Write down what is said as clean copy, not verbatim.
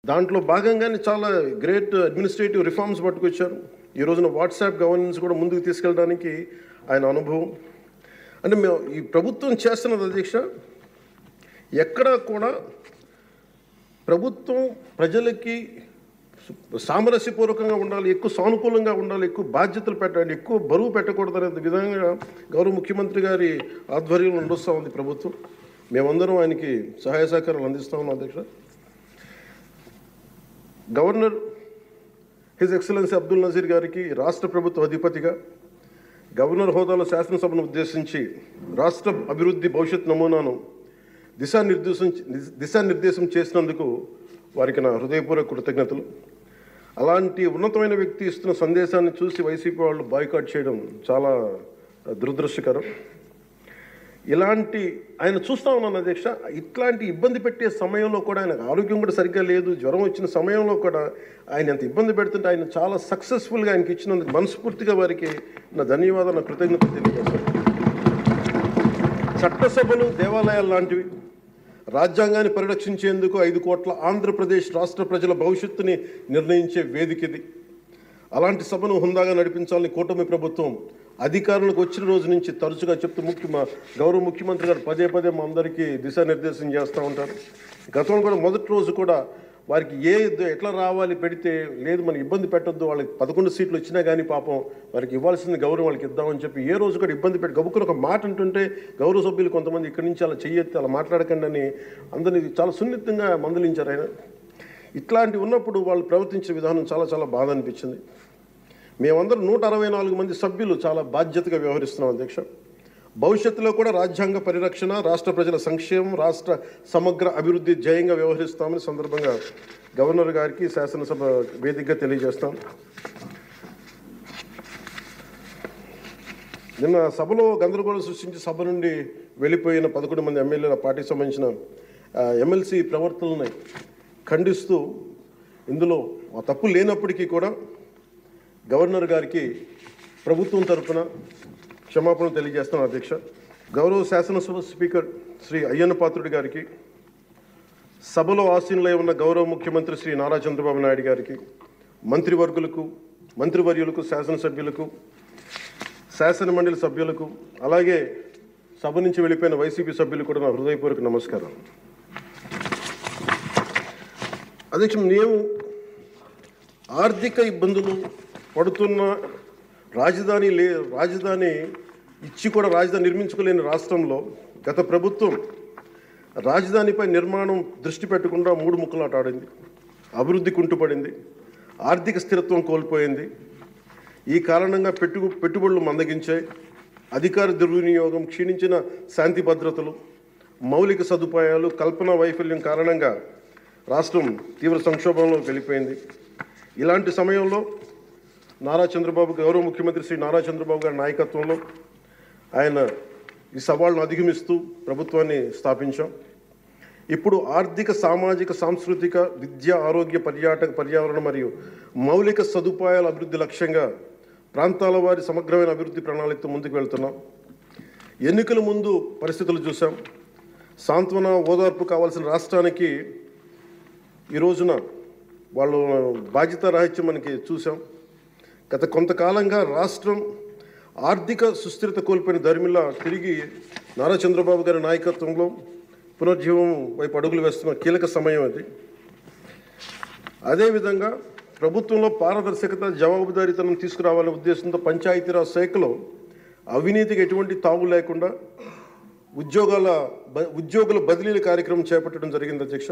దాంట్లో భాగంగానే చాలా గ్రేట్ అడ్మినిస్ట్రేటివ్ రిఫార్మ్స్ పట్టుకొచ్చారు. ఈ రోజున వాట్సాప్ గవర్నెన్స్ కూడా ముందుకు తీసుకెళ్ళడానికి ఆయన అనుభవం. అంటే మేము ఈ ప్రభుత్వం చేస్తున్నది అధ్యక్ష, ఎక్కడా కూడా ప్రభుత్వం ప్రజలకి సామరస్యపూర్వకంగా ఉండాలి, ఎక్కువ సానుకూలంగా ఉండాలి, ఎక్కువ బాధ్యతలు పెట్టాలి, ఎక్కువ బరువు పెట్టకూడదు అనే విధంగా గౌరవ ముఖ్యమంత్రి గారి ఆధ్వర్యంలో నడుస్తూ ఉంది ప్రభుత్వం. మేమందరం ఆయనకి సహాయ సహకారాలు అందిస్తూ ఉన్నాం అధ్యక్ష. Governor his excellency Abdul Nazeer గారికి రాష్ట్ర ప్రభుత్వ అధిపతిగా గవర్నర్ హోదాలో శాసనసభను ఉద్దేశించి రాష్ట్ర అభివృద్ధి భవిష్యత్ నమూనాను దిశానిర్దేశం చేసినందుకు వారికి నా హృదయపూర్వక కృతజ్ఞతలు. అలాంటి ఉన్నతమైన వ్యక్తి ఇస్తున్న సందేశాన్ని చూసి వైసీపీ వాళ్ళు బాయ్కాట్ చేయడం చాలా దురదృష్టకరం. ఇలాంటి ఆయన చూస్తూ ఉన్నాను అధ్యక్ష, ఇట్లాంటి ఇబ్బంది పెట్టే సమయంలో కూడా ఆయన ఆరోగ్యం కూడా సరిగ్గా లేదు, జ్వరం వచ్చిన సమయంలో కూడా ఆయన ఎంత ఇబ్బంది పెడుతుంటే ఆయన చాలా సక్సెస్ఫుల్గా ఆయనకి ఇచ్చినందుకు మనస్ఫూర్తిగా వారికి నా ధన్యవాదాలు, నా కృతజ్ఞతలు తెలియజేస్తాను. చట్టసభలు దేవాలయాలు లాంటివి రాజ్యాంగాన్ని పరిరక్షించేందుకు 5 కోట్ల ఆంధ్రప్రదేశ్ రాష్ట్ర ప్రజల భవిష్యత్తుని నిర్ణయించే వేదిక ఇది. అలాంటి సభను హుందాగా నడిపించాలని కూటమి ప్రభుత్వం అధికారులకు వచ్చిన రోజు నుంచి తరచుగా చెప్తూ గౌరవ ముఖ్యమంత్రి గారు పదే మా అందరికీ దిశానిర్దేశం చేస్తూ ఉంటారు. గతంలో కూడా మొదటి రోజు కూడా వారికి ఎట్లా రావాలి పెడితే లేదు మనం ఇబ్బంది పెట్టొద్దు, వాళ్ళకి 11 సీట్లు వచ్చినా కానీ పాపం వారికి ఇవ్వాల్సిన గౌరవం వాళ్ళకి ఇద్దామని చెప్పి ఏ రోజు కూడా ఇబ్బంది పెట్టి గబుక్కుని ఒక మాట అంటుంటే గౌరవ సభ్యులు కొంతమంది ఇక్కడి నుంచి అలా చెయ్యెత్తి అలా మాట్లాడకండి అని అందరినీ చాలా సున్నితంగా మందలించారు ఆయన. ఇట్లాంటివి ఉన్నప్పుడు వాళ్ళు ప్రవర్తించే విధానం చాలా బాధ అనిపించింది. మేమందరం 164 మంది సభ్యులు చాలా బాధ్యతగా వ్యవహరిస్తున్నాం అధ్యక్ష. భవిష్యత్తులో కూడా రాజ్యాంగ పరిరక్షణ, రాష్ట్ర ప్రజల సంక్షేమం, రాష్ట్ర సమగ్ర అభివృద్ధి ధ్యేయంగా వ్యవహరిస్తామని సందర్భంగా గవర్నర్ గారికి శాసనసభ వేదికగా తెలియజేస్తాం. నిన్న సభలో గందరగోళం సృష్టించి సభ నుండి వెళ్ళిపోయిన 11 మంది ఎమ్మెల్యేల పార్టీకి సంబంధించిన ఎమ్మెల్సీ ప్రవర్తనని ఖండిస్తూ ఇందులో ఆ తప్పు లేనప్పటికీ కూడా గవర్నర్ గారికి ప్రభుత్వం తరఫున క్షమాపణ తెలియజేస్తాను అధ్యక్ష. గౌరవ శాసనసభ స్పీకర్ శ్రీ అయ్యన్న పాత్రుడి గారికి, సభలో ఆసీనులై ఉన్న గౌరవ ముఖ్యమంత్రి శ్రీ నారా చంద్రబాబు నాయుడు గారికి, మంత్రివర్యులకు, శాసనసభ్యులకు, శాసనమండలి సభ్యులకు, అలాగే సభ నుంచి వెళ్ళిపోయిన వైసీపీ సభ్యులకు కూడా నా హృదయపూర్వక నమస్కారం. అధ్యక్ష, మేము ఆర్థిక ఇబ్బందులు పడుతున్న రాజధాని ఇచ్చి కూడా రాజధాని నిర్మించుకోలేని రాష్ట్రంలో గత ప్రభుత్వం రాజధానిపై నిర్మాణం దృష్టి పెట్టకుండా 3 ముక్కలాట ఆడింది. అభివృద్ధి కుంటుపడింది, ఆర్థిక స్థిరత్వం కోల్పోయింది. ఈ కారణంగా పెట్టుబడులు మందగించాయి, అధికార దుర్వినియోగం, క్షీణించిన శాంతి భద్రతలు, మౌలిక సదుపాయాలు, కల్పనా వైఫల్యం కారణంగా రాష్ట్రం తీవ్ర సంక్షోభంలోకి వెళ్ళిపోయింది. ఇలాంటి సమయంలో గౌరవ ముఖ్యమంత్రి శ్రీ నారా చంద్రబాబు గారి నాయకత్వంలో ఆయన ఈ సవాళ్ళను అధిగమిస్తూ ప్రభుత్వాన్ని స్థాపించాం. ఇప్పుడు ఆర్థిక, సామాజిక, సాంస్కృతిక, విద్య, ఆరోగ్య, పర్యావరణ మరియు మౌలిక సదుపాయాల అభివృద్ధి లక్ష్యంగా ప్రాంతాల వారి సమగ్రమైన అభివృద్ధి ప్రణాళికతో ముందుకు వెళ్తున్నాం. ఎన్నికల ముందు పరిస్థితులు చూసాం. సాంత్వన, ఓదార్పు కావాల్సిన రాష్ట్రానికి ఈ రోజున వాళ్ళు బాధ్యతారాహిత్యం మనకి చూసాం. గత కొంతకాలంగా రాష్ట్రం ఆర్థిక సుస్థిరత కోల్పోయిన ధర్మిలా తిరిగి నారా చంద్రబాబు గారి నాయకత్వంలో పునర్జీవం వైపు అడుగులు వేస్తున్న కీలక సమయం అది. అదేవిధంగా ప్రభుత్వంలో పారదర్శకత, జవాబుదారీతనం తీసుకురావాలనే ఉద్దేశంతో పంచాయతీరాజ్ శాఖలో అవినీతికి ఎటువంటి తావు లేకుండా ఉద్యోగుల బదిలీల కార్యక్రమం చేపట్టడం జరిగింది అధ్యక్ష.